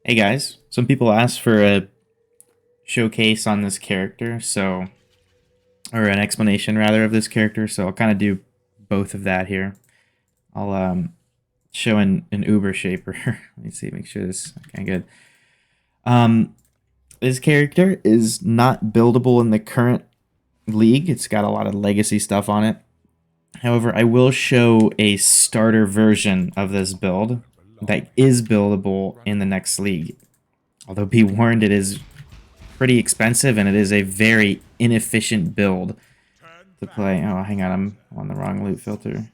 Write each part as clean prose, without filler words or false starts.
Hey guys, some people asked for a showcase on this character, or an explanation rather of this character, so I'll kind of do both of that here. I'll show an Uber shaper. Let me see, make sure this okay good. Um, this character is not buildable in the current league. It's got a lot of legacy stuff on it. However, I will show a starter version of this build that is buildable in the next league. Although be warned, it is pretty expensive and it is a very inefficient build to play. Oh, hang on, I'm on the wrong loot filter.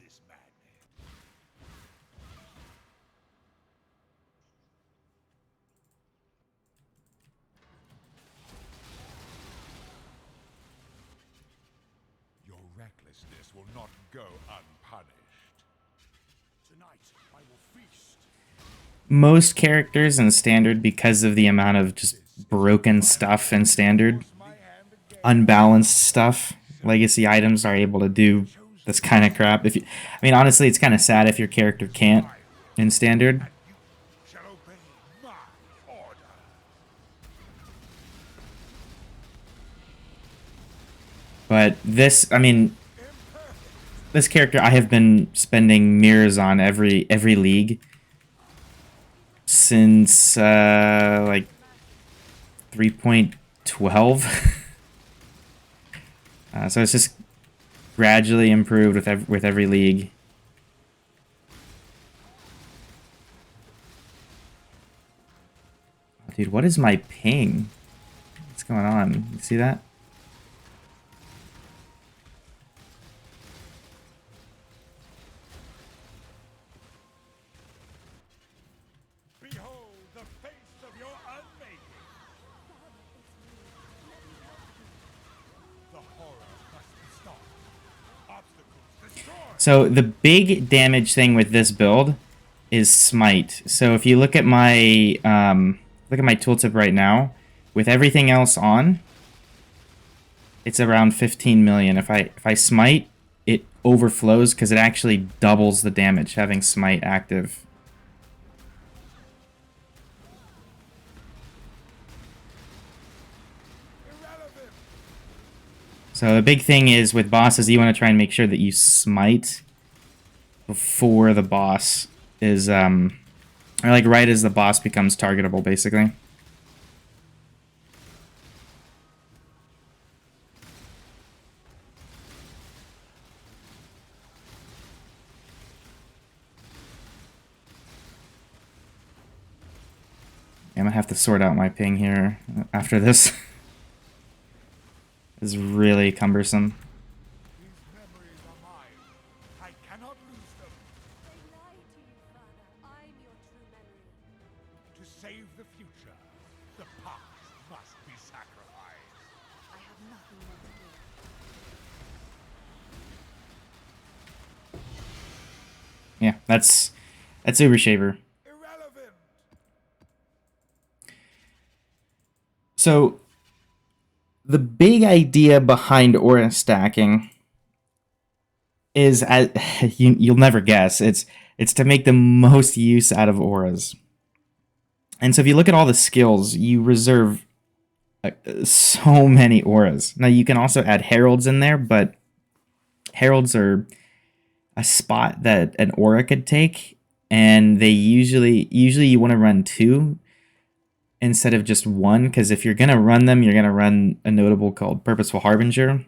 Your recklessness will not go unpunished. Tonight I will feast. Most characters in Standard, because of the amount of just broken stuff in Standard, unbalanced stuff, legacy items are able to do this kind of crap. I mean, honestly, it's kind of sad if your character can't in Standard. Shall obey my order. But this, I mean, this character I have been spending mirrors on every league since like 3.12. So it's just gradually improved with every league. Dude, what is my ping? What's going on? You see that? Behold the face of your unmaking. The horror must be stopped. Obstacles destroyed. So the big damage thing with this build is smite. So if you look at my tooltip right now, with everything else on, it's around 15 million. If I smite, it overflows because it actually doubles the damage having smite active. Irrelevant. So the big thing is with bosses, you want to try and make sure that you smite before the boss is or like right as the boss becomes targetable, basically. I'm gonna have to sort out my ping here after this. It's really cumbersome. These memories are mine. I cannot lose them. They lie to you, Father. I'm your true memory. To save the future, the past must be sacrificed. I have nothing more to give. Yeah, that's Uber Shaver. Irrelevant. So the big idea behind aura stacking is, you'll never guess, it's to make the most use out of auras. And so if you look at all the skills, you reserve so many auras. Now you can also add heralds in there, but heralds are a spot that an aura could take, and they usually you want to run 2 instead of just 1, because if you're gonna run them, you're gonna run a notable called Purposeful Harbinger,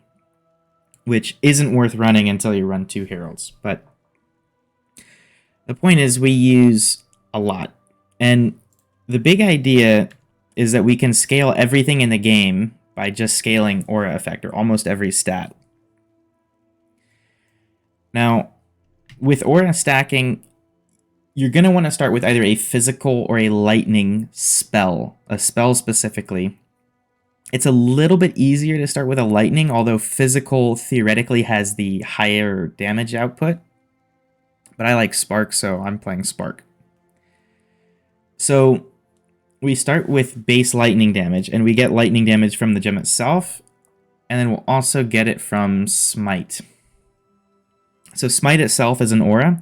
which isn't worth running until you run 2 heralds. But the point is, we use a lot, and the big idea is that we can scale everything in the game by just scaling aura effect, or almost every stat. Now, with aura stacking, you're going to want to start with either a physical or a lightning spell, a spell specifically. It's a little bit easier to start with a lightning, although physical theoretically has the higher damage output. But I like spark, so I'm playing spark. So we start with base lightning damage, and we get lightning damage from the gem itself, and then we'll also get it from smite. So smite itself is an aura,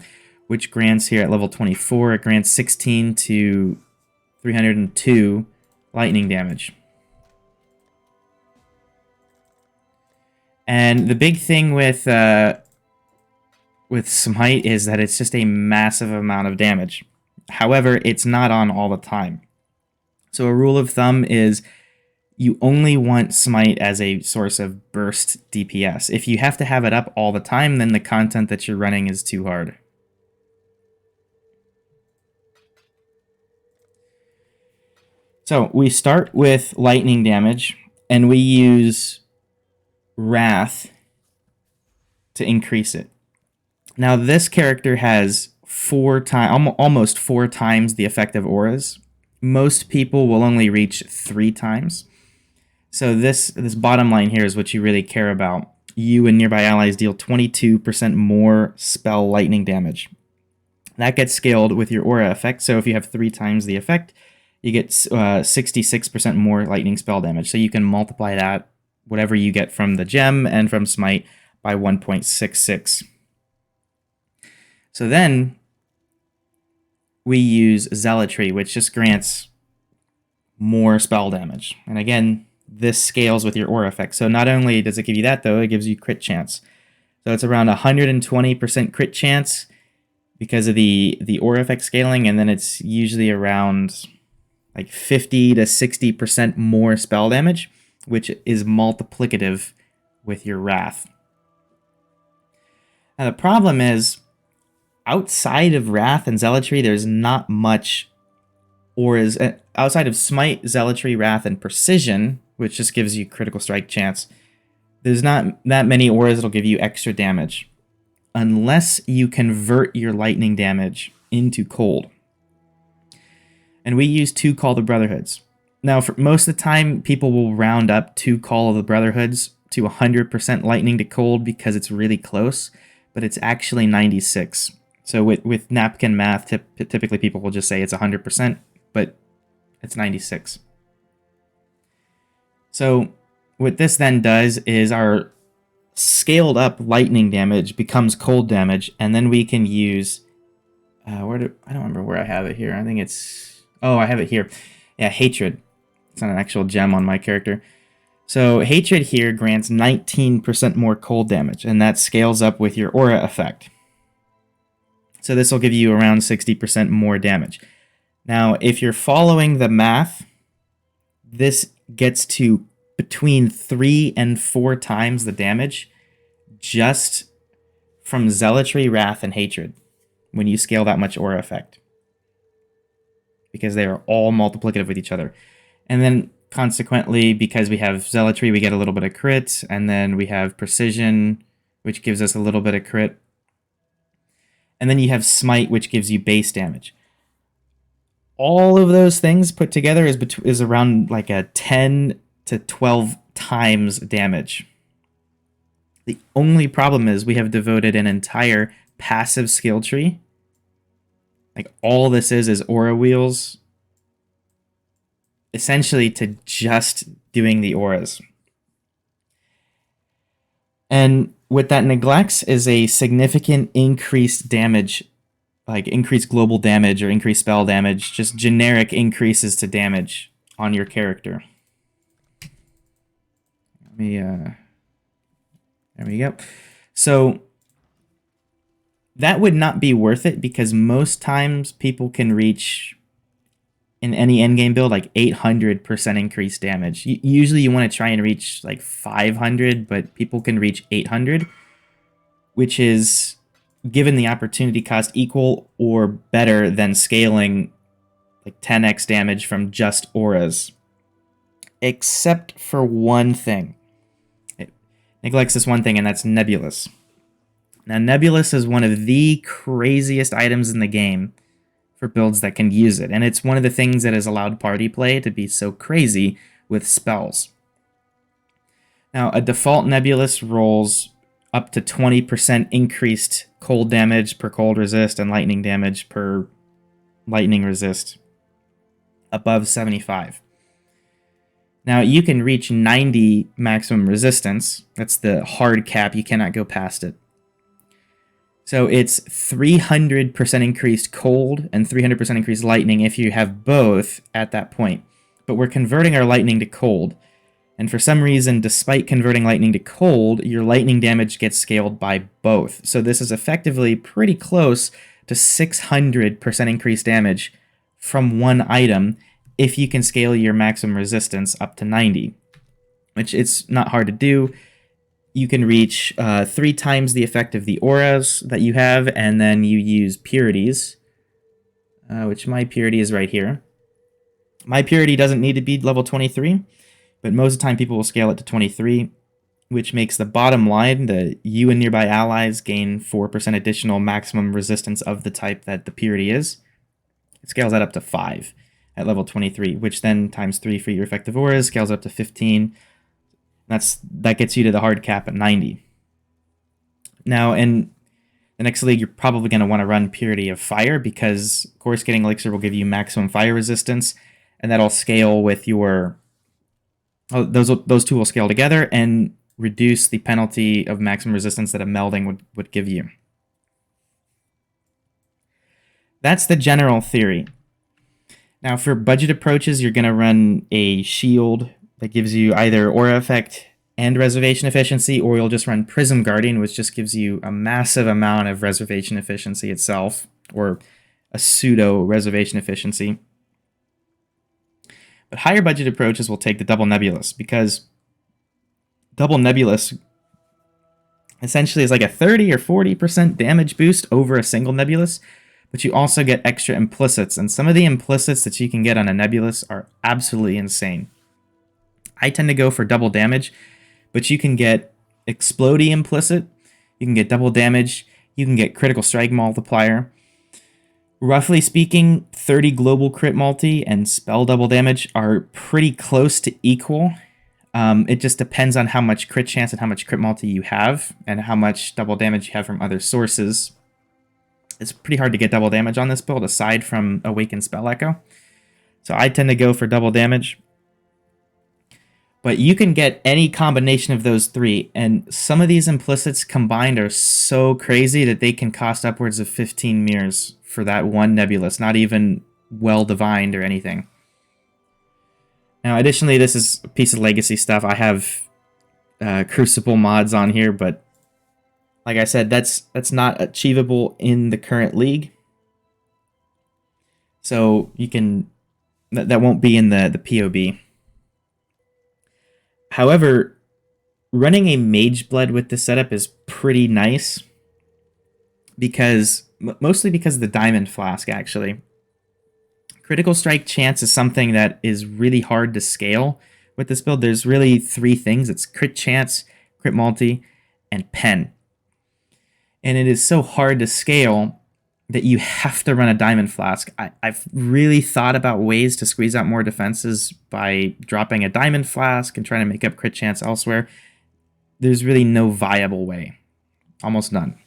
which grants here at level 24, it grants 16 to 302 lightning damage. And the big thing with Smite is that it's just a massive amount of damage. However, it's not on all the time. So a rule of thumb is you only want Smite as a source of burst DPS. If you have to have it up all the time, then the content that you're running is too hard. So we start with lightning damage, and we use Wrath to increase it. Now this character has almost 4 times the effect of auras. Most people will only reach 3 times. So this bottom line here is what you really care about. You and nearby allies deal 22% more spell lightning damage. That gets scaled with your aura effect. So if you have 3 times the effect, you get 66% more lightning spell damage. So you can multiply that, whatever you get from the gem and from Smite, by 1.66. So then we use Zealotry, which just grants more spell damage. And again, this scales with your aura effect. So not only does it give you that, though, it gives you crit chance. So it's around 120% crit chance because of the aura effect scaling, and then it's usually around like 50 to 60% more spell damage, which is multiplicative with your Wrath. Now the problem is, outside of Wrath and Zealotry, there's not much auras. Outside of Smite, Zealotry, Wrath, and Precision, which just gives you critical strike chance, there's not that many auras that'll give you extra damage, unless you convert your lightning damage into cold. And we use 2 Call of the Brotherhoods. Now, for most of the time, people will round up 2 Call of the Brotherhoods to 100% lightning to cold because it's really close, but it's actually 96. So with napkin math, typically people will just say it's 100%, but it's 96. So what this then does is our scaled up lightning damage becomes cold damage, and then we can use I don't remember where I have it here. I think I have it here. Yeah, Hatred. It's not an actual gem on my character. So Hatred here grants 19% more cold damage, and that scales up with your aura effect. So this will give you around 60% more damage. Now, if you're following the math, this gets to between 3 and 4 times the damage just from Zealotry, Wrath, and Hatred when you scale that much aura effect, because they are all multiplicative with each other. And then consequently, because we have Zealotry, we get a little bit of crit, and then we have Precision, which gives us a little bit of crit. And then you have Smite, which gives you base damage. All of those things put together is around like a 10 to 12 times damage. The only problem is we have devoted an entire passive skill tree. Like, all this is aura wheels, essentially, to just doing the auras. And what that neglects is a significant increased damage, like increased global damage or increased spell damage, just generic increases to damage on your character. There we go. So that would not be worth it, because most times people can reach, in any endgame build, like 800% increased damage. Usually you want to try and reach like 500, but people can reach 800, which is, given the opportunity cost, equal or better than scaling like 10x damage from just auras. Except for one thing. It neglects this one thing, and that's Nebulous. Now, Nebulous is one of the craziest items in the game for builds that can use it, and it's one of the things that has allowed party play to be so crazy with spells. Now, a default Nebulous rolls up to 20% increased cold damage per cold resist and lightning damage per lightning resist above 75. Now, you can reach 90 maximum resistance. That's the hard cap. You cannot go past it. So it's 300% increased cold and 300% increased lightning if you have both at that point. But we're converting our lightning to cold. And for some reason, despite converting lightning to cold, your lightning damage gets scaled by both. So this is effectively pretty close to 600% increased damage from one item if you can scale your maximum resistance up to 90, which it's not hard to do. You can reach 3 times the effect of the auras that you have, and then you use purities, which my purity is right here. My purity doesn't need to be level 23, but most of the time people will scale it to 23, which makes the bottom line that you and nearby allies gain 4% additional maximum resistance of the type that the purity is. It scales that up to 5 at level 23, which then times 3 for your effective auras scales up to 15. That gets you to the hard cap at 90. Now, in the next league, you're probably going to want to run Purity of Fire because Core Scaling Elixir will give you maximum fire resistance, and that'll scale with your... Oh, those two will scale together and reduce the penalty of maximum resistance that a melding would give you. That's the general theory. Now, for budget approaches, you're going to run a shield that gives you either aura effect and reservation efficiency, or you'll just run Prism Guardian, which just gives you a massive amount of reservation efficiency itself, or a pseudo reservation efficiency. But higher budget approaches will take the Double Nebulous, because Double Nebulous essentially is like a 30 or 40% damage boost over a single Nebulous, but you also get extra implicits, and some of the implicits that you can get on a Nebulous are absolutely insane. I tend to go for double damage, but you can get Explodey implicit, you can get double damage, you can get critical strike multiplier. Roughly speaking, 30 global crit multi and spell double damage are pretty close to equal. It just depends on how much crit chance and how much crit multi you have, and how much double damage you have from other sources. It's pretty hard to get double damage on this build, aside from Awakened Spell Echo. So I tend to go for double damage. But you can get any combination of those three, and some of these implicits combined are so crazy that they can cost upwards of 15 mirrors for that one Nebulous, not even well divined or anything. Now, additionally, this is a piece of legacy stuff. I have Crucible mods on here, but like I said, that's not achievable in the current league. So you can that won't be in the POB. However, running a Mage Blood with this setup is pretty nice, because mostly because of the Diamond Flask, actually. Critical Strike chance is something that is really hard to scale with this build. There's really 3 things. It's crit chance, crit multi, and pen. And it is so hard to scale that you have to run a Diamond Flask. I've really thought about ways to squeeze out more defenses by dropping a Diamond Flask and trying to make up crit chance elsewhere. There's really no viable way. Almost none.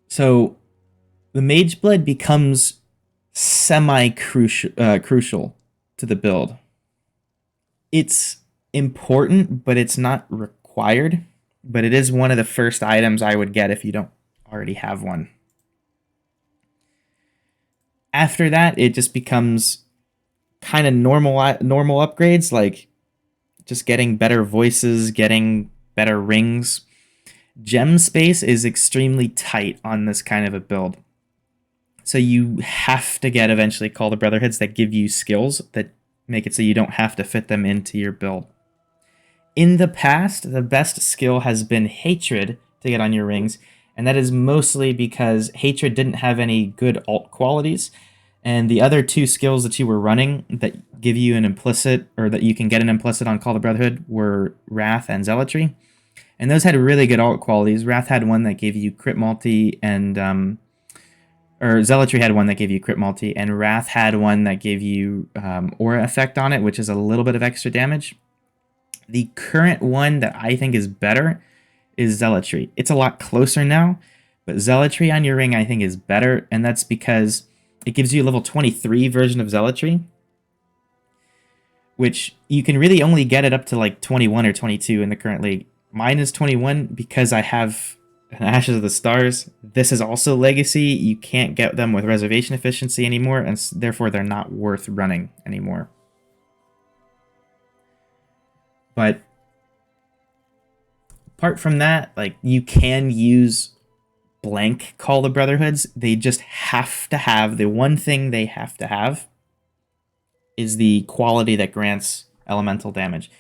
So the Mage Blood becomes semi-crucial to the build. It's important, but it's not required. But it is one of the first items I would get if you don't already have one. After that, it just becomes kind of normal upgrades, like just getting better voices, getting better rings. Gem space is extremely tight on this kind of a build. So you have to get eventually Call the Brotherhoods that give you skills that make it so you don't have to fit them into your build. In the past, the best skill has been Hatred to get on your rings, and that is mostly because Hatred didn't have any good alt qualities, and the other 2 skills that you were running that give you an implicit, or that you can get an implicit on Call the Brotherhood, were Wrath and Zealotry, and those had really good alt qualities. Wrath had one that gave you crit multi, and or Zealotry had one that gave you crit multi, and Wrath had one that gave you aura effect on it, which is a little bit of extra damage. The current one that I think is better is Zealotry. It's a lot closer now, but Zealotry on your ring I think is better, and that's because it gives you a level 23 version of Zealotry, which you can really only get it up to like 21 or 22 in the current league. Mine is 21 because I have an Ashes of the Stars. This is also Legacy. You can't get them with reservation efficiency anymore, and therefore they're not worth running anymore. But apart from that, like, you can use blank Call the Brotherhoods. They just have to have, the one thing they have to have is the quality that grants elemental damage.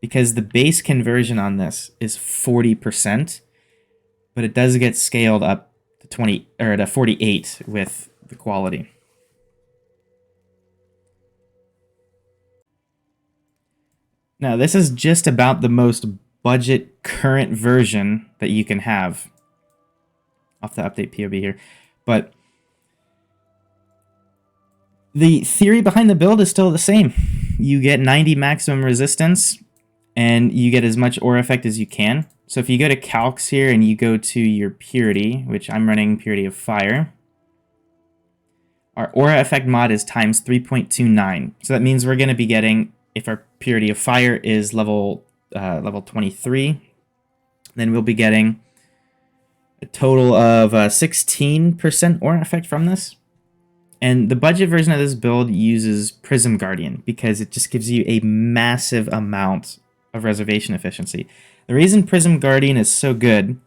Because the base conversion on this is 40%, but it does get scaled up to 20 or to 48 with the quality. Now, this is just about the most budget current version that you can have. I'll have to update POB here, but the theory behind the build is still the same. You get 90 maximum resistance, and you get as much aura effect as you can. So if you go to calcs here and you go to your purity, which I'm running purity of fire, our aura effect mod is times 3.29. So that means we're going to be getting, if our purity of fire is level 23, then we'll be getting a total of 16% aura effect from this. And the budget version of this build uses Prism Guardian because it just gives you a massive amount of reservation efficiency. The reason Prism Guardian is so good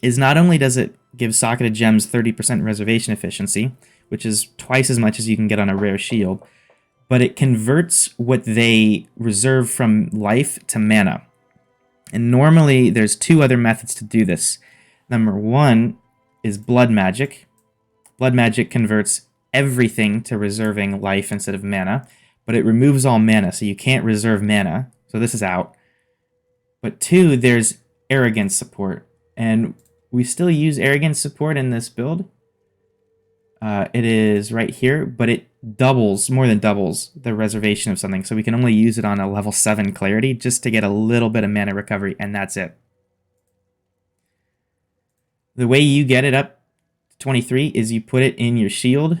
is not only does it give Socketed Gems 30% reservation efficiency, which is twice as much as you can get on a rare shield, but it converts what they reserve from life to mana. And normally there's two other methods to do this. Number one is Blood Magic. Blood Magic converts everything to reserving life instead of mana, but it removes all mana, so you can't reserve mana. So this is out. But two, there's Arrogance support, and we still use Arrogance support in this build. It is right here, but it doubles, more than doubles, the reservation of something, so we can only use it on a level 7 Clarity just to get a little bit of mana recovery, and that's it. The way you get it up to 23 is you put it in your shield,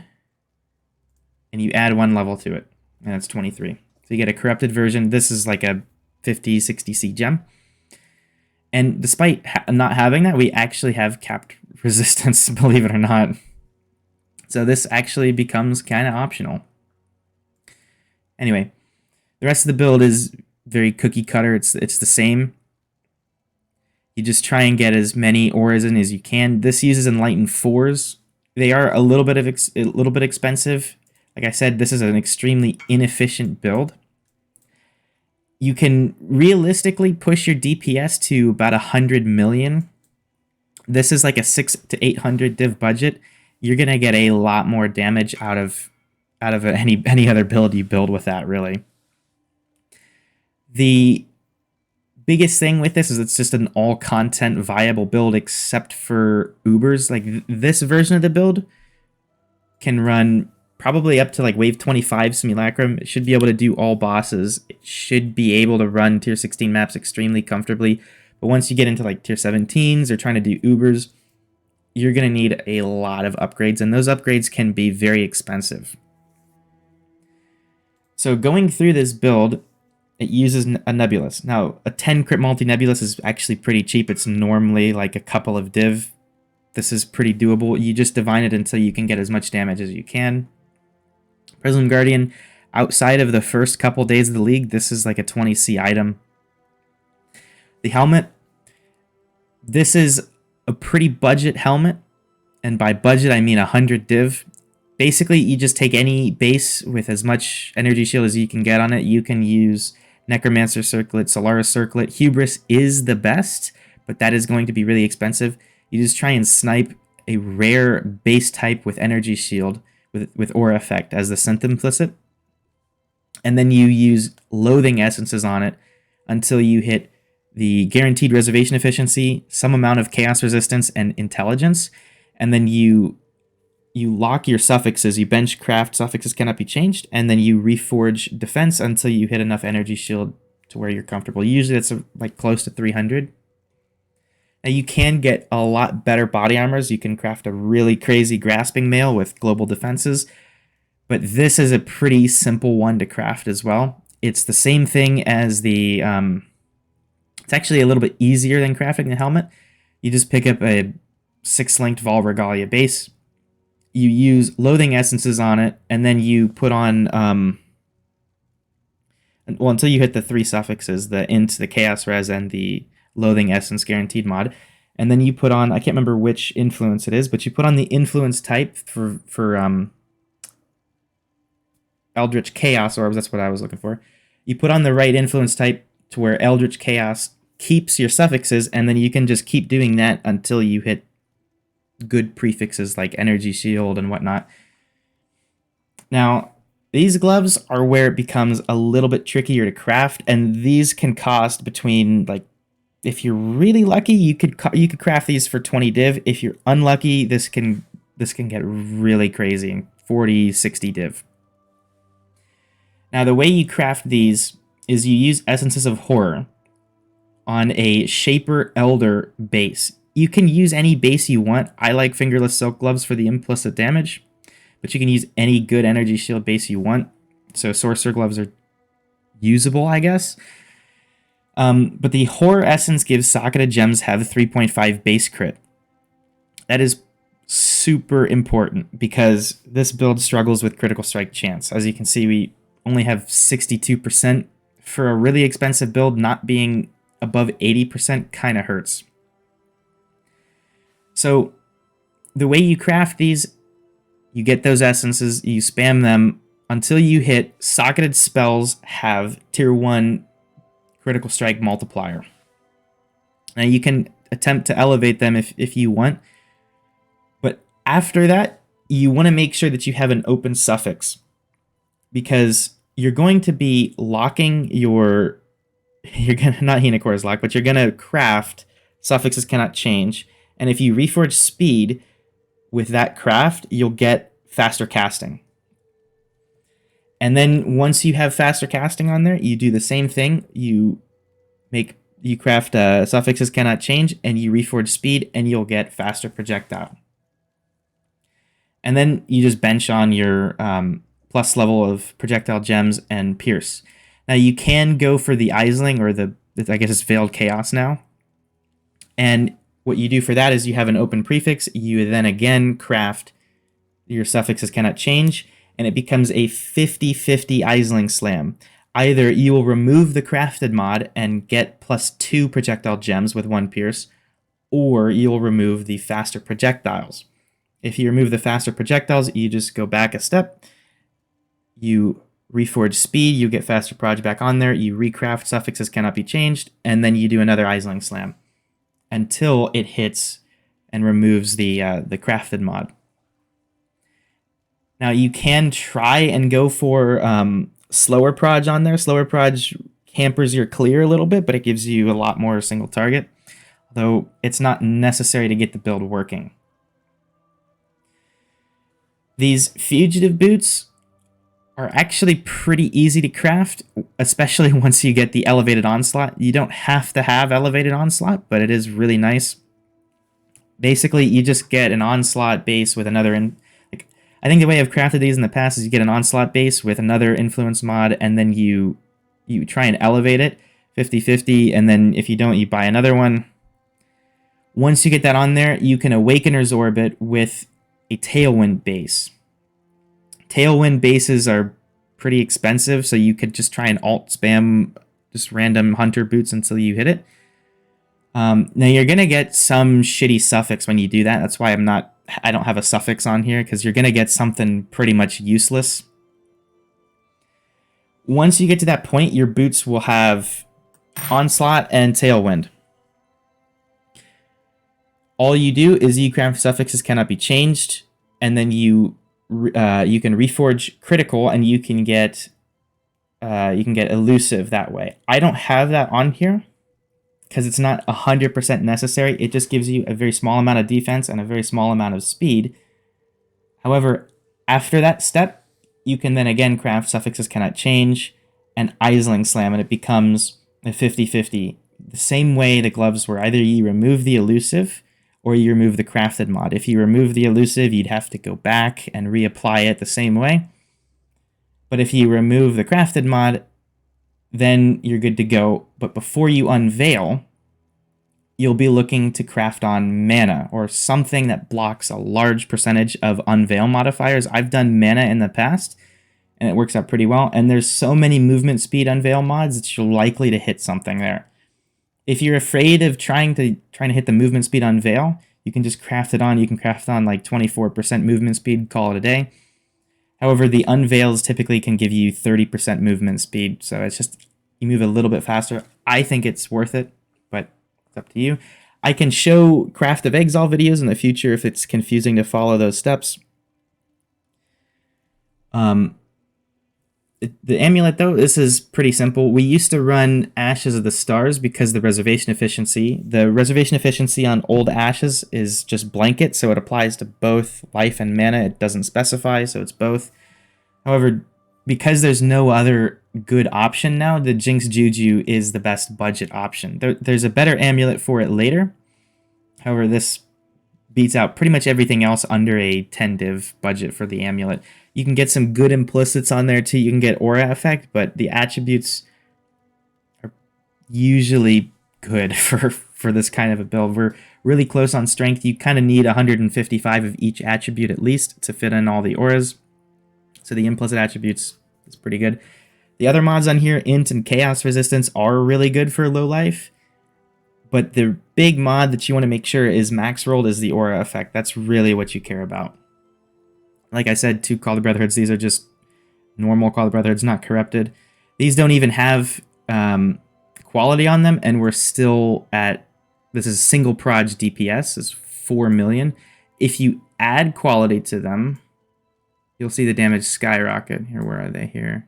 and you add 1 level to it, and that's 23. So you get a corrupted version. This is like a 50, 60C gem. And despite not having that, we actually have capped resistance, believe it or not. So this actually becomes kind of optional. Anyway, the rest of the build is very cookie cutter. It's the same. You just try and get as many auras in as you can. This uses Enlightened 4s. They are a little bit expensive. Like I said, this is an extremely inefficient build. You can realistically push your DPS to about 100 million. This is like a 600 to 800 div budget. You're gonna get a lot more damage out of any other build you build with that, really. The biggest thing with this is it's just an all content viable build except for Ubers. Like this version of the build can run probably up to like wave 25 Simulacrum. It should be able to do all bosses. It should be able to run tier 16 maps extremely comfortably. But once you get into like tier 17s or trying to do Ubers, you're going to need a lot of upgrades, and those upgrades can be very expensive. So going through this build, it uses a Nebulous. Now, a 10 crit multi-Nebulous is actually pretty cheap. It's normally like a couple of div. This is pretty doable. You just divine it until you can get as much damage as you can. Prism Guardian, outside of the first couple days of the league, this is like a 20C item. The helmet, this is a pretty budget helmet, and by budget I mean 100 div. Basically, you just take any base with as much energy shield as you can get on it. You can use Necromancer Circlet, Solaris Circlet. Hubris is the best, but that is going to be really expensive. You just try and snipe a rare base type with energy shield with aura effect as the synth implicit, and then you use Loathing Essences on it until you hit the guaranteed reservation efficiency, some amount of chaos resistance, and intelligence, and then you lock your suffixes. You bench craft suffixes cannot be changed, and then you reforge defense until you hit enough energy shield to where you're comfortable. Usually it's like close to 300. Now you can get a lot better body armors. You can craft a really crazy grasping mail with global defenses, but this is a pretty simple one to craft as well. It's the same thing as the It's actually a little bit easier than crafting the helmet. You just pick up a 6-linked Vol Regalia base. You use loathing essences on it, and then you put on well, until you hit the 3 suffixes, the int, the chaos res, and the loathing essence guaranteed mod. And then you put on, I can't remember which influence it is, but you put on the influence type for Eldritch Chaos Orbs. That's what I was looking for. You put on the right influence type to where Eldritch Chaos keeps your suffixes, and then you can just keep doing that until you hit good prefixes like Energy Shield and whatnot. Now, these gloves are where it becomes a little bit trickier to craft, and these can cost between, like, if you're really lucky, you could craft these for 20 div. If you're unlucky, this can get really crazy, 40, 60 div. Now, the way you craft these is you use Essences of Horror on a Shaper Elder base. You can use any base you want. I like Fingerless Silk Gloves for the implicit damage, but you can use any good Energy Shield base you want. So Sorcerer Gloves are usable, I guess. But the Horror Essence gives Socketed Gems have 3.5 base crit. That is super important because this build struggles with critical strike chance. As you can see, we only have 62%. For a really expensive build, not being above 80% kind of hurts. So the way you craft these, you get those essences, you spam them until you hit Socketed Spells have tier 1 critical strike multiplier. Now you can attempt to elevate them if you want, but after that, you want to make sure that you have an open suffix, because you're going to be locking your, not Hinakora's lock, but you're gonna craft suffixes cannot change, and if you reforge speed with that craft, you'll get faster casting. And then once you have faster casting on there, you do the same thing. You craft suffixes cannot change, and you reforge speed, and you'll get faster projectile. And then you just bench on your plus level of projectile gems and pierce. Now you can go for the Aisling, or I guess it's Veiled Chaos now. And what you do for that is you have an open prefix. You then again craft your suffixes cannot change, and it becomes a 50-50 Aisling Slam. Either you will remove the crafted mod and get +2 projectile gems with 1 pierce, or you'll remove the faster projectiles. If you remove the faster projectiles, you just go back a step. You reforge speed, you get faster proj back on there, you recraft suffixes cannot be changed, and then you do another Aisling Slam until it hits and removes the crafted mod. Now you can try and go for slower proj on there. Slower proj hampers your clear a little bit, but it gives you a lot more single target, though it's not necessary to get the build working. These fugitive boots are actually pretty easy to craft, especially once you get the elevated onslaught. You don't have to have elevated onslaught, but it is really nice. Basically, you just get an onslaught base with another I think the way I've crafted these in the past is you get an onslaught base with another influence mod, and then you try and elevate it 50-50, and then if you don't, you buy another one. Once you get that on there, you can Awakener's Orbit with a Tailwind base. Tailwind bases are pretty expensive, so you could just try and alt spam just random hunter boots until you hit it. Now you're gonna get some shitty suffix when you do that. That's why I don't have a suffix on here, because you're gonna get something pretty much useless. Once you get to that point, your boots will have Onslaught and Tailwind. All you do is you craft suffixes cannot be changed, and then you can reforge critical, and you can get elusive that way. I don't have that on here because it's not 100% necessary. It just gives you a very small amount of defense and a very small amount of speed. However, after that step, you can then again craft suffixes cannot change and Aisling Slam, and it becomes a 50-50. The same way the gloves were. Either you remove the elusive or you remove the crafted mod. If you remove the elusive, you'd have to go back and reapply it the same way. But if you remove the crafted mod, then you're good to go. But before you unveil, you'll be looking to craft on mana or something that blocks a large percentage of unveil modifiers. I've done mana in the past, and it works out pretty well. And there's so many movement speed unveil mods that you're likely to hit something there. If you're afraid of trying to hit the movement speed unveil, you can just craft it on. You can craft on like 24% movement speed, call it a day. However, the unveils typically can give you 30% movement speed, so it's just you move a little bit faster. I think it's worth it, but it's up to you. I can show Craft of Exile videos in the future if it's confusing to follow those steps. The amulet, though, this is pretty simple. We used to run Ashes of the Stars because the reservation efficiency. The reservation efficiency on old Ashes is just blanket, so it applies to both life and mana. It doesn't specify, so it's both. However, because there's no other good option now, the Jinx Juju is the best budget option. There's a better amulet for it later. However, this beats out pretty much everything else under a 10 div budget for the amulet. You can get some good implicits on there too. You can get aura effect, but the attributes are usually good for this kind of a build. We're really close on strength. You kind of need 155 of each attribute at least to fit in all the auras. So the implicit attributes is pretty good. The other mods on here, Int and Chaos Resistance, are really good for low life. But the big mod that you want to make sure is max rolled is the aura effect. That's really what you care about. Like I said, 2 Call of the Brotherhoods, these are just normal Call of the Brotherhoods, not corrupted. These don't even have quality on them, and we're still at, this is single proj DPS, is 4 million. If you add quality to them, you'll see the damage skyrocket. Here, where are they here?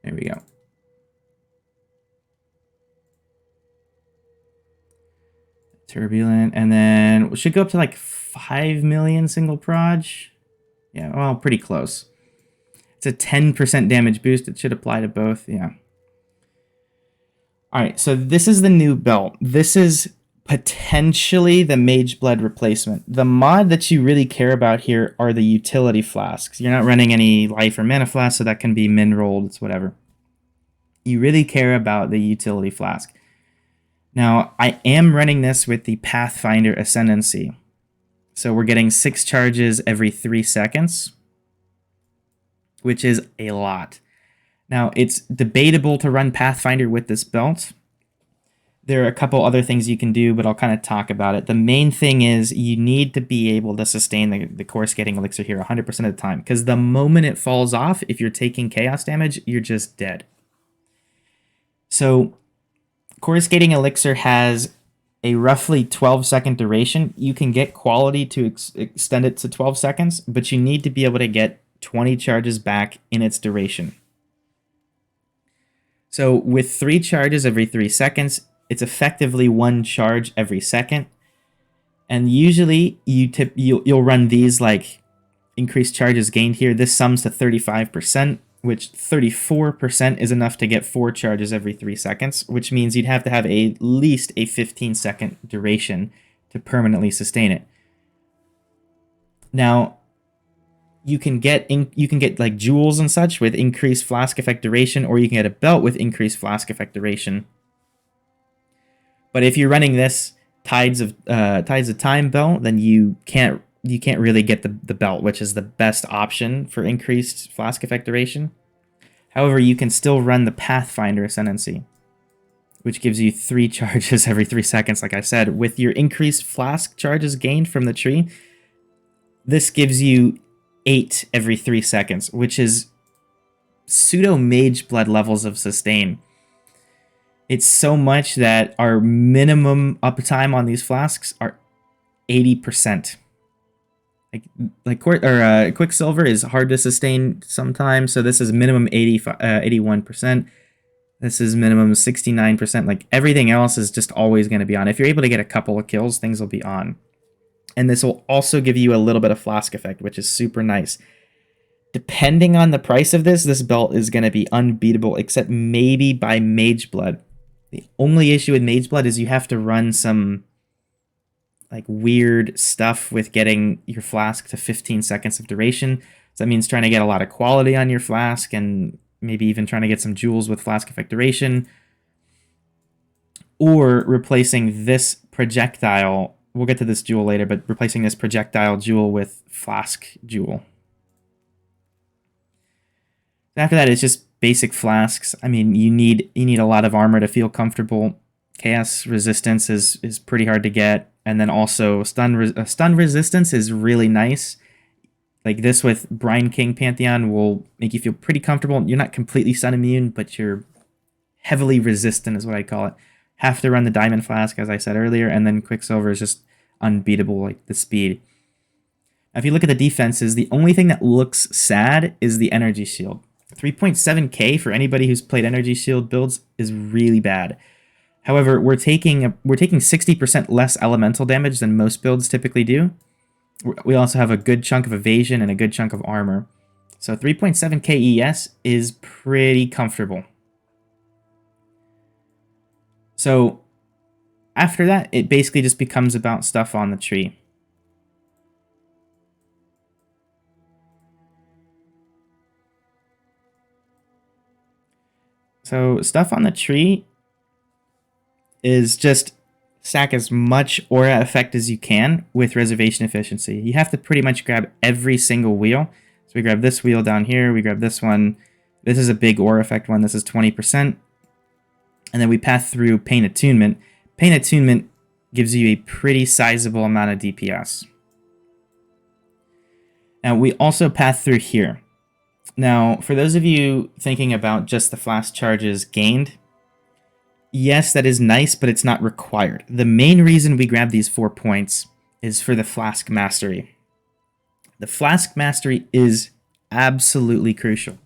There we go. Turbulent, and then we should go up to like 5 million single proj. Yeah, well, pretty close. It's a 10% damage boost. It should apply to both. Yeah. All right, so this is the new belt. This is potentially the Mageblood replacement. The mod that you really care about here are the utility flasks. You're not running any life or mana flasks, so that can be min rolled. It's whatever. You really care about the utility flask. Now, I am running this with the Pathfinder Ascendancy. So we're getting 6 charges every 3 seconds, which is a lot. Now, it's debatable to run Pathfinder with this belt. There are a couple other things you can do, but I'll kind of talk about it. The main thing is you need to be able to sustain the core scaling elixir here 100% of the time, because the moment it falls off, if you're taking chaos damage, you're just dead. So core scaling elixir has a roughly 12-second duration. You can get quality to extend it to 12 seconds, but you need to be able to get 20 charges back in its duration. So with 3 charges every 3 seconds, it's effectively 1 charge every second. And usually you'll run these like increased charges gained here. This sums to 35%, which 34% is enough to get 4 charges every 3 seconds, which means you'd have to have at least a 15-second duration to permanently sustain it. Now, you can get like jewels and such with increased flask effect duration, or you can get a belt with increased flask effect duration. But if you're running this Tides of Time belt, then you can't really get the belt, which is the best option for increased flask effect duration. However, you can still run the Pathfinder Ascendancy, which gives you 3 charges every 3 seconds, like I said. With your increased flask charges gained from the tree, this gives you 8 every 3 seconds, which is pseudo Mageblood levels of sustain. It's so much that our minimum uptime on these flasks are 80%. Quicksilver is hard to sustain sometimes, so this is minimum 81%. This is minimum 69%. Like everything else is just always going to be on. If you're able to get a couple of kills, things will be on. And this will also give you a little bit of flask effect, which is super nice. Depending on the price of this belt is going to be unbeatable, except maybe by Mageblood. The only issue with Mageblood is you have to run some like weird stuff with getting your flask to 15 seconds of duration. So that means trying to get a lot of quality on your flask, and maybe even trying to get some jewels with Flask Effect Duration, or replacing this projectile. We'll get to this jewel later, but replacing this projectile jewel with Flask jewel. After that, it's just basic flasks. I mean, you need a lot of armor to feel comfortable. Chaos resistance is pretty hard to get, and then also stun resistance is really nice. Like this with Brine King Pantheon will make you feel pretty comfortable. You're not completely stun immune, but you're heavily resistant is what I call it. Have to run the Diamond Flask, as I said earlier, and then Quicksilver is just unbeatable, like the speed. Now, if you look at the defenses, the only thing that looks sad is the Energy Shield. 3.7k for anybody who's played Energy Shield builds is really bad. However, we're taking 60% less elemental damage than most builds typically do. We also have a good chunk of evasion and a good chunk of armor. So 3.7k ES is pretty comfortable. So after that, it basically just becomes about stuff on the tree. So stuff on the tree is just stack as much aura effect as you can with reservation efficiency. You have to pretty much grab every single wheel. So we grab this wheel down here, we grab this one. This is a big aura effect one, this is 20%. And then we path through Pain Attunement. Pain Attunement gives you a pretty sizable amount of DPS. Now we also path through here. Now, for those of you thinking about just the flask charges gained, yes, that is nice, but it's not required. The main reason we grab these 4 points is for the Flask Mastery. The Flask Mastery is absolutely crucial.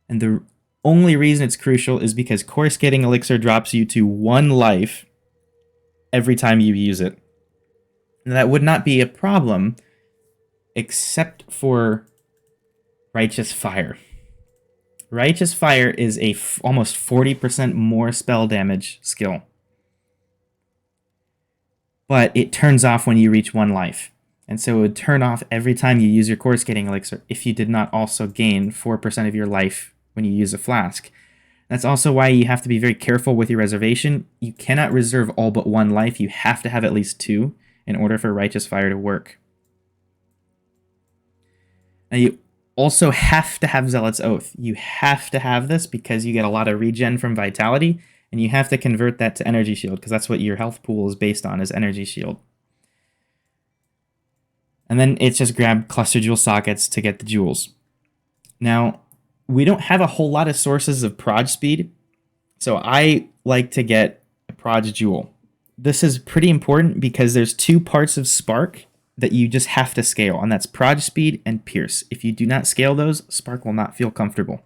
And the only reason it's crucial is because Core Scaling Elixir drops you to 1 life every time you use it. And that would not be a problem except for Righteous Fire. Righteous Fire is a almost 40% more spell damage skill. But it turns off when you reach 1 life. And so it would turn off every time you use your Core Scaling Elixir if you did not also gain 4% of your life when you use a flask. That's also why you have to be very careful with your reservation. You cannot reserve all but 1 life. You have to have at least 2 in order for Righteous Fire to work. Now you also have to have Zealot's Oath. You have to have this because you get a lot of regen from Vitality, and you have to convert that to Energy Shield because that's what your health pool is based on, is Energy Shield. And then it's just grab Cluster Jewel sockets to get the jewels. Now, we don't have a whole lot of sources of proj speed, so I like to get a proj jewel. This is pretty important because there's 2 parts of Spark that you just have to scale, and that's proj speed and pierce. If you do not scale those, Spark will not feel comfortable.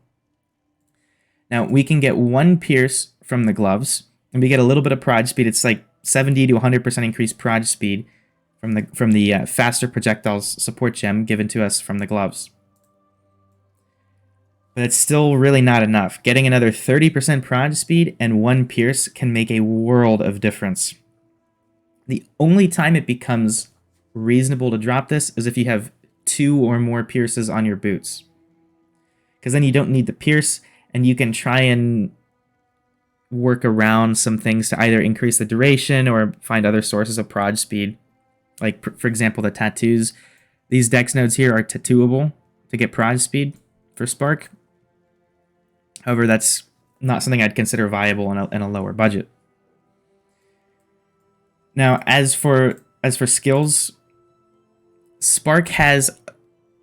Now, we can get 1 pierce from the gloves, and we get a little bit of proj speed. It's like 70 to 100% increased proj speed from the faster projectiles support gem given to us from the gloves. But it's still really not enough. Getting another 30% proj speed and 1 pierce can make a world of difference. The only time it becomes reasonable to drop this is if you have 2 or more pierces on your boots, because then you don't need the pierce and you can try and work around some things to either increase the duration or find other sources of proj speed, like for example the tattoos. These dex nodes here are tattooable to get proj speed for Spark. However, that's not something I'd consider viable in a lower budget. Now, as for skills, Spark has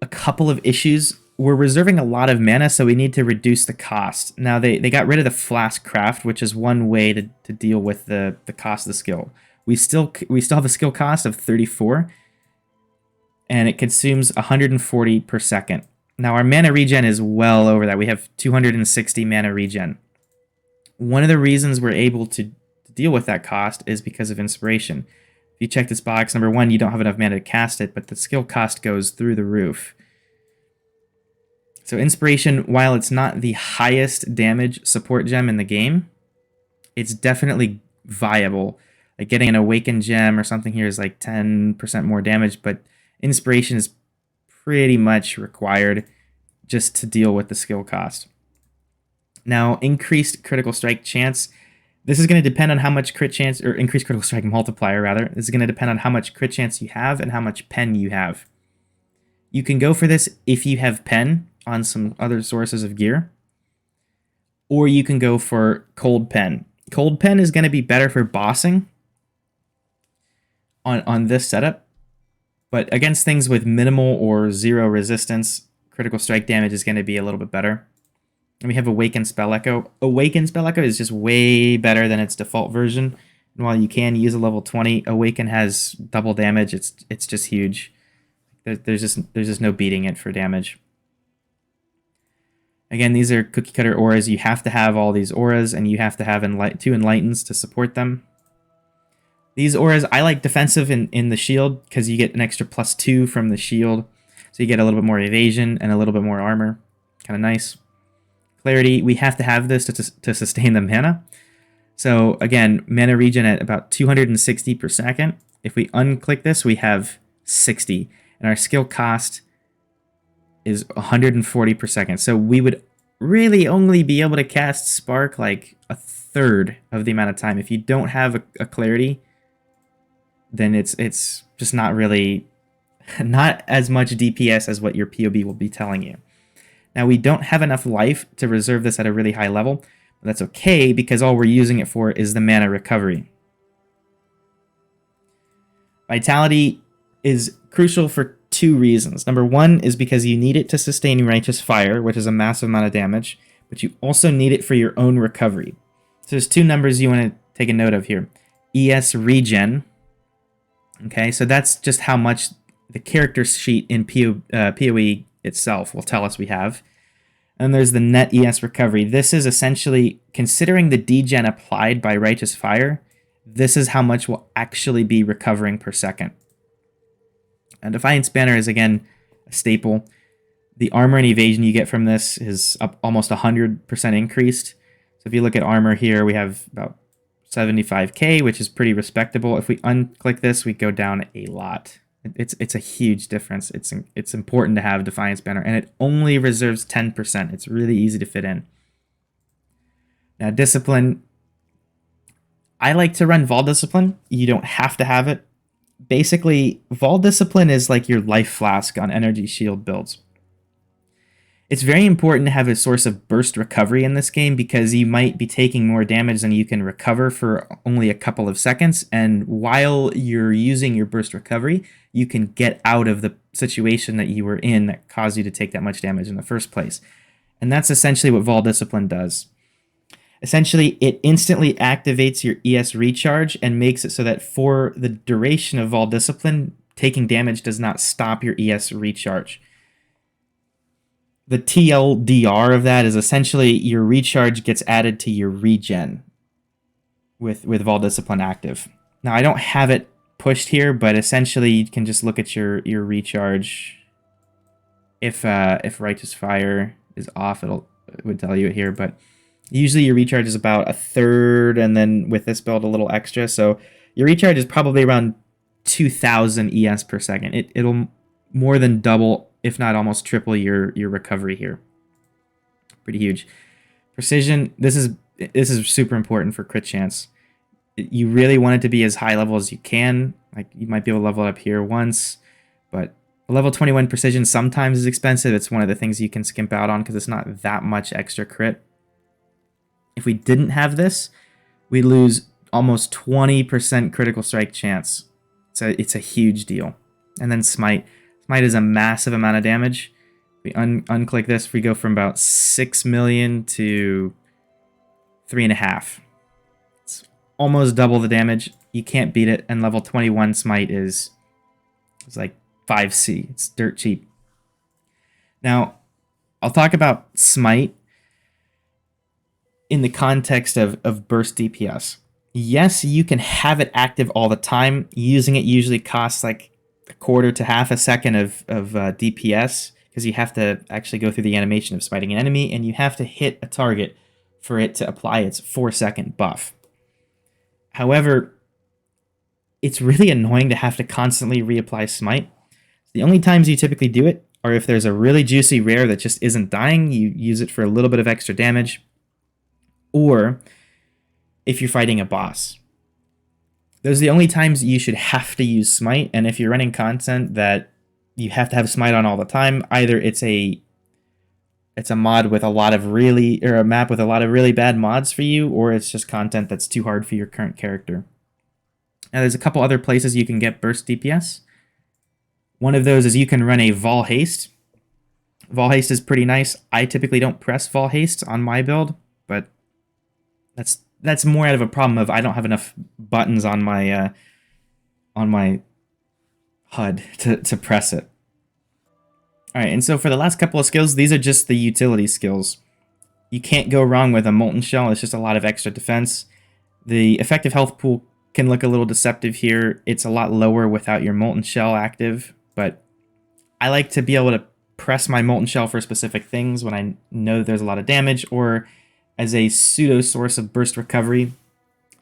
a couple of issues. We're reserving a lot of mana, so we need to reduce the cost. Now, they got rid of the Flask Craft, which is one way to deal with the cost of the skill. We still have a skill cost of 34, and it consumes 140 per second. Now, our mana regen is well over that. We have 260 mana regen. One of the reasons we're able to deal with that cost is because of Inspiration. If you check this box, number 1, you don't have enough mana to cast it, but the skill cost goes through the roof. So Inspiration, while it's not the highest damage support gem in the game, it's definitely viable. Like getting an Awakened gem or something here is like 10% more damage, but Inspiration is pretty much required just to deal with the skill cost. Now, increased critical strike chance. This is going to depend on how much crit chance, or increased critical strike multiplier, rather. This is going to depend on how much crit chance you have and how much pen you have. You can go for this if you have pen on some other sources of gear, or you can go for cold pen. Cold pen is going to be better for bossing on this setup, but against things with minimal or zero resistance, critical strike damage is going to be a little bit better. And we have Awaken Spell Echo. Awaken Spell Echo is just way better than its default version. And while you can use a level 20, Awaken has double damage. It's just huge. There's just no beating it for damage. Again, these are cookie cutter auras. You have to have all these auras, and you have to have two enlightens to support them. These auras, I like defensive in the shield because you get an extra +2 from the shield. So you get a little bit more evasion and a little bit more armor. Kind of nice. Clarity, we have to have this to sustain the mana. So again, mana regen at about 260 per second. If we unclick this, we have 60. And our skill cost is 140 per second. So we would really only be able to cast Spark like a third of the amount of time. If you don't have a Clarity, then it's just not as much DPS as what your POB will be telling you. Now, we don't have enough life to reserve this at a really high level, but that's okay because all we're using it for is the mana recovery. Vitality is crucial for 2 reasons. Number 1 is because you need it to sustain Righteous Fire, which is a massive amount of damage, but you also need it for your own recovery. So there's 2 numbers you want to take a note of here. ES regen. Okay, so that's just how much the character sheet in PoE itself will tell us we have. And there's the net ES recovery. This is essentially, considering the degen applied by Righteous Fire, this is how much we'll actually be recovering per second. And Defiance Banner is, again, a staple. The armor and evasion you get from this is up almost 100% increased. So if you look at armor here, we have about 75k, which is pretty respectable. If we unclick this, we go down a lot. It's a huge difference. It's important to have Defiance Banner, and it only reserves 10%. It's really easy to fit in. Now, Discipline. I like to run Vol Discipline. You don't have to have it. Basically, Vol Discipline is like your life flask on energy shield builds. It's very important to have a source of burst recovery in this game because you might be taking more damage than you can recover for only a couple of seconds, and while you're using your burst recovery, you can get out of the situation that you were in that caused you to take that much damage in the first place. And that's essentially what Vol Discipline does. Essentially, it instantly activates your ES recharge and makes it so that for the duration of Vol Discipline, taking damage does not stop your ES recharge. The TLDR of that is essentially your recharge gets added to your regen with Vol Discipline active. Now, I don't have it pushed here, but essentially you can just look at your recharge. If Righteous Fire is off, it would tell you it here, but usually your recharge is about a third, and then with this build a little extra. So your recharge is probably around 2,000 ES per second. It'll more than double, if not almost triple your recovery here. Pretty huge. Precision, this is super important for crit chance. You really want it to be as high level as you can. Like, you might be able to level it up here once, but a level 21 precision sometimes is expensive. It's one of the things you can skimp out on because it's not that much extra crit. If we didn't have this, we lose almost 20% critical strike chance. It's a huge deal. And then Smite. Smite is a massive amount of damage. We unclick this, we go from about 6 million to 3.5. It's almost double the damage. You can't beat it, and level 21 Smite is like 5C. It's dirt cheap. Now, I'll talk about Smite in the context of burst DPS. Yes, you can have it active all the time. Using it usually costs like a quarter to half a second of DPS, because you have to actually go through the animation of smiting an enemy, and you have to hit a target for it to apply its 4-second buff. However, it's really annoying to have to constantly reapply Smite. The only times you typically do it are if there's a really juicy rare that just isn't dying. You use it for a little bit of extra damage. or if you're fighting a boss. Those are the only times you should have to use Smite, and if you're running content that you have to have Smite on all the time, either it's a mod with a lot of really, or a map with a lot of really bad mods for you, or it's just content that's too hard for your current character. Now there's a couple other places you can get burst DPS. One of those is you can run a Vol Haste. Vol Haste is pretty nice. I typically don't press Vol Haste on my build, but that's more out of a problem of I don't have enough buttons on my HUD to press it. Alright, and so for the last couple of skills, these are just the utility skills. You can't go wrong with a Molten Shell, it's just a lot of extra defense. The effective health pool can look a little deceptive here. It's a lot lower without your Molten Shell active, but I like to be able to press my Molten Shell for specific things when I know there's a lot of damage, or as a pseudo source of burst recovery.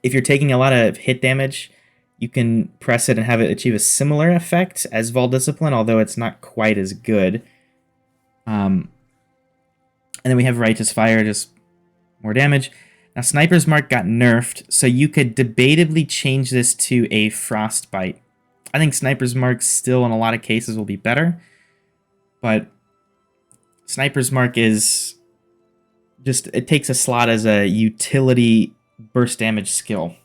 If you're taking a lot of hit damage, you can press it and have it achieve a similar effect as Vol Discipline, although it's not quite as good. And then we have Righteous Fire, just more damage. Now, Sniper's Mark got nerfed, so you could debatably change this to a Frostbite. I think Sniper's Mark still, in a lot of cases, will be better, but Sniper's Mark is just, it takes a slot as a utility burst damage skill.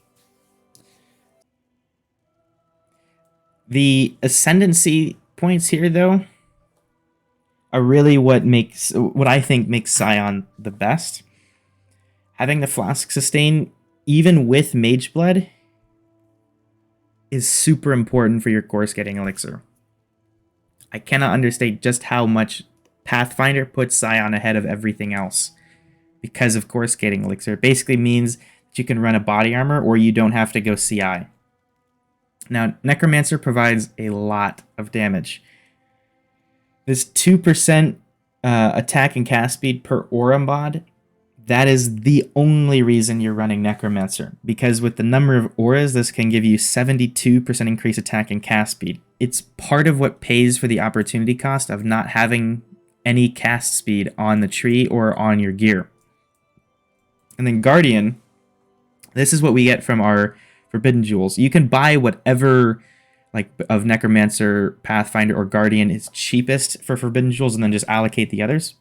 The ascendancy points here, though, are really what I think makes Scion the best. Having the Flask sustain, even with Mage Blood, is super important for your course getting elixir. I cannot understate just how much Pathfinder puts Scion ahead of everything else because of course getting elixir. It basically means that you can run a body armor or you don't have to go CI. Now, Necromancer provides a lot of damage. This 2% attack and cast speed per aura mod, that is the only reason you're running Necromancer, because with the number of auras, this can give you 72% increase attack and cast speed. It's part of what pays for the opportunity cost of not having any cast speed on the tree or on your gear. And then Guardian, this is what we get from our Forbidden Jewels. You can buy whatever like of Necromancer, Pathfinder, or Guardian is cheapest for Forbidden Jewels and then just allocate the others.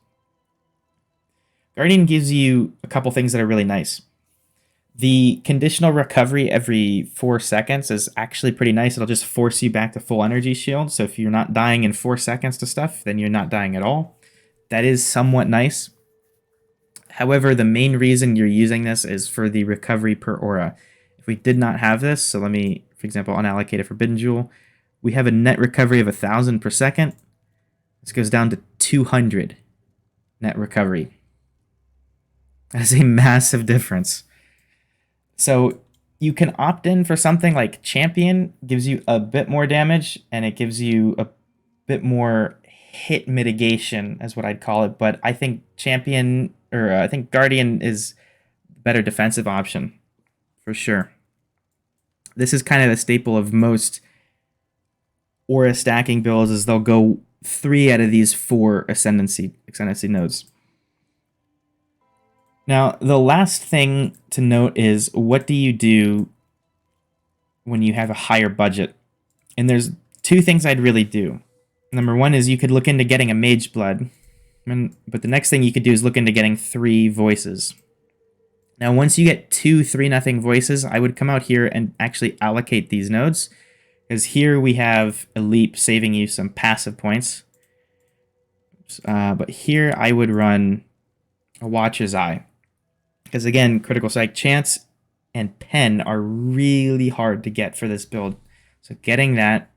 Guardian gives you a couple things that are really nice. The conditional recovery every 4 seconds is actually pretty nice. It'll just force you back to full energy shield. So if you're not dying in 4 seconds to stuff, then you're not dying at all. That is somewhat nice. However, the main reason you're using this is for the recovery per aura. If we did not have this, so let me, for example, unallocate a Forbidden Jewel, we have a net recovery of 1,000 per second. This goes down to 200 net recovery. That is a massive difference. So you can opt in for something like Champion, gives you a bit more damage, and it gives you a bit more hit mitigation, is what I'd call it. But I think Champion, or I think Guardian is a better defensive option, for sure. This is kind of the staple of most aura stacking builds, is they'll go 3 out of these 4 ascendancy nodes. Now, the last thing to note is, what do you do when you have a higher budget? And there's 2 things I'd really do. Number 1 is you could look into getting a Mage Blood, but the next thing you could do is look into getting 3 voices. Now, once you get 2 3-0 voices, I would come out here and actually allocate these nodes, because here we have a leap saving you some passive points. But here I would run a Watcher's Eye. Because again, Critical Strike Chance and Pen are really hard to get for this build. So getting that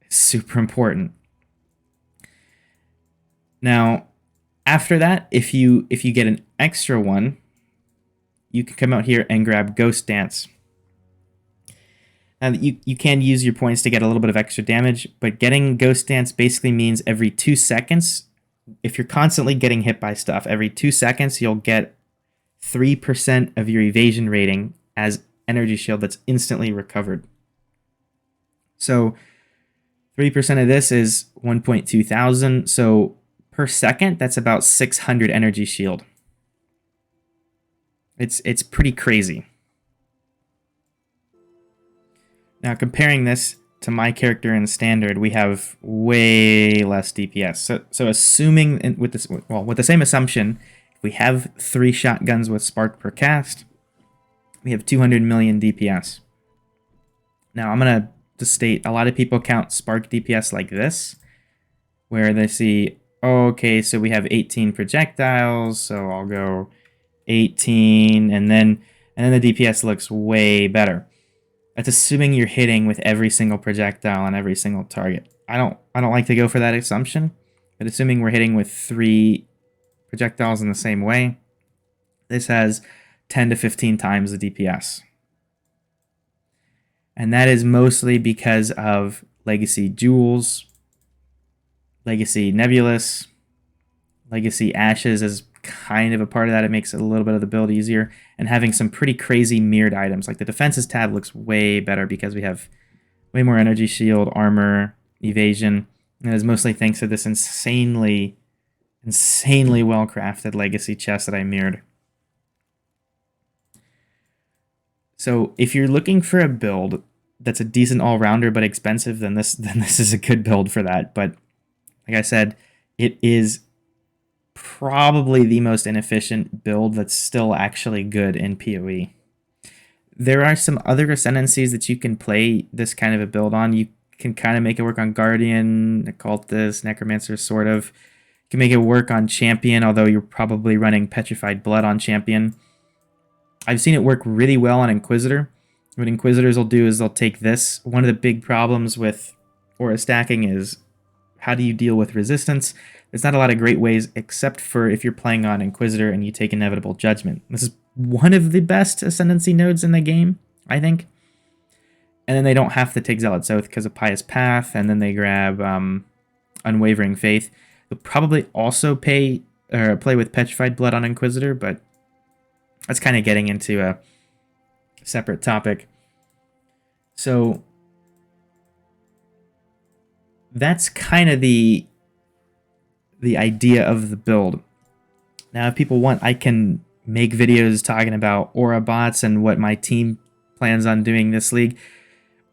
is super important. Now, after that, if you get an extra one, you can come out here and grab Ghost Dance. Now, you can use your points to get a little bit of extra damage, but getting Ghost Dance basically means every 2 seconds, if you're constantly getting hit by stuff, every 2 seconds you'll get 3% of your evasion rating as energy shield that's instantly recovered. So 3% of this is 1.2 thousand. So per second, that's about 600 energy shield. It's pretty crazy. Now comparing this to my character in standard, we have way less DPS. So assuming with this, well, with the same assumption, if we have 3 shotguns with spark per cast, we have 200 million DPS. Now I'm gonna just state a lot of people count spark DPS like this, where they see, oh, okay, so we have 18 projectiles, so I'll go 18, and then the DPS looks way better. That's assuming you're hitting with every single projectile on every single target. I don't like to go for that assumption, but assuming we're hitting with 3 projectiles in the same way, this has 10 to 15 times the DPS. And that is mostly because of Legacy Jewels, Legacy Nebulous, Legacy Ashes is kind of a part of that. It makes it a little bit of the build easier, and having some pretty crazy mirrored items. Like the defenses tab looks way better because we have way more energy shield, armor, evasion, and it is mostly thanks to this insanely well crafted legacy chest that I mirrored. So if you're looking for a build that's a decent all-rounder but expensive, then this is a good build for that. But like I said, it is probably the most inefficient build that's still actually good in PoE. There are some other ascendancies that you can play this kind of a build on. You can kind of make it work on Guardian, Occultist, Necromancer, sort of. You can make it work on Champion, although you're probably running Petrified Blood on Champion. I've seen it work really well on Inquisitor. What Inquisitors will do is they'll take this. One of the big problems with aura stacking is how do you deal with resistance? There's not a lot of great ways except for if you're playing on Inquisitor and you take Inevitable Judgment. This is one of the best Ascendancy nodes in the game, I think. And then they don't have to take Zealot's Oath because of Pious Path, and then they grab Unwavering Faith. They'll probably also play with Petrified Blood on Inquisitor, but that's kind of getting into a separate topic. So that's kind of the idea of the build. Now, if people want, I can make videos talking about aura bots and what my team plans on doing this league.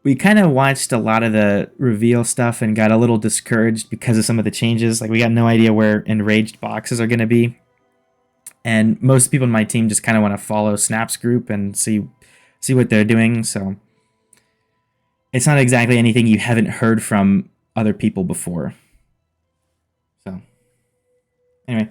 We kind of watched a lot of the reveal stuff and got a little discouraged because of some of the changes. Like, we got no idea where enraged boxes are going to be. And most people in my team just kind of want to follow Snap's group and see what they're doing. So it's not exactly anything you haven't heard from other people before. So anyway,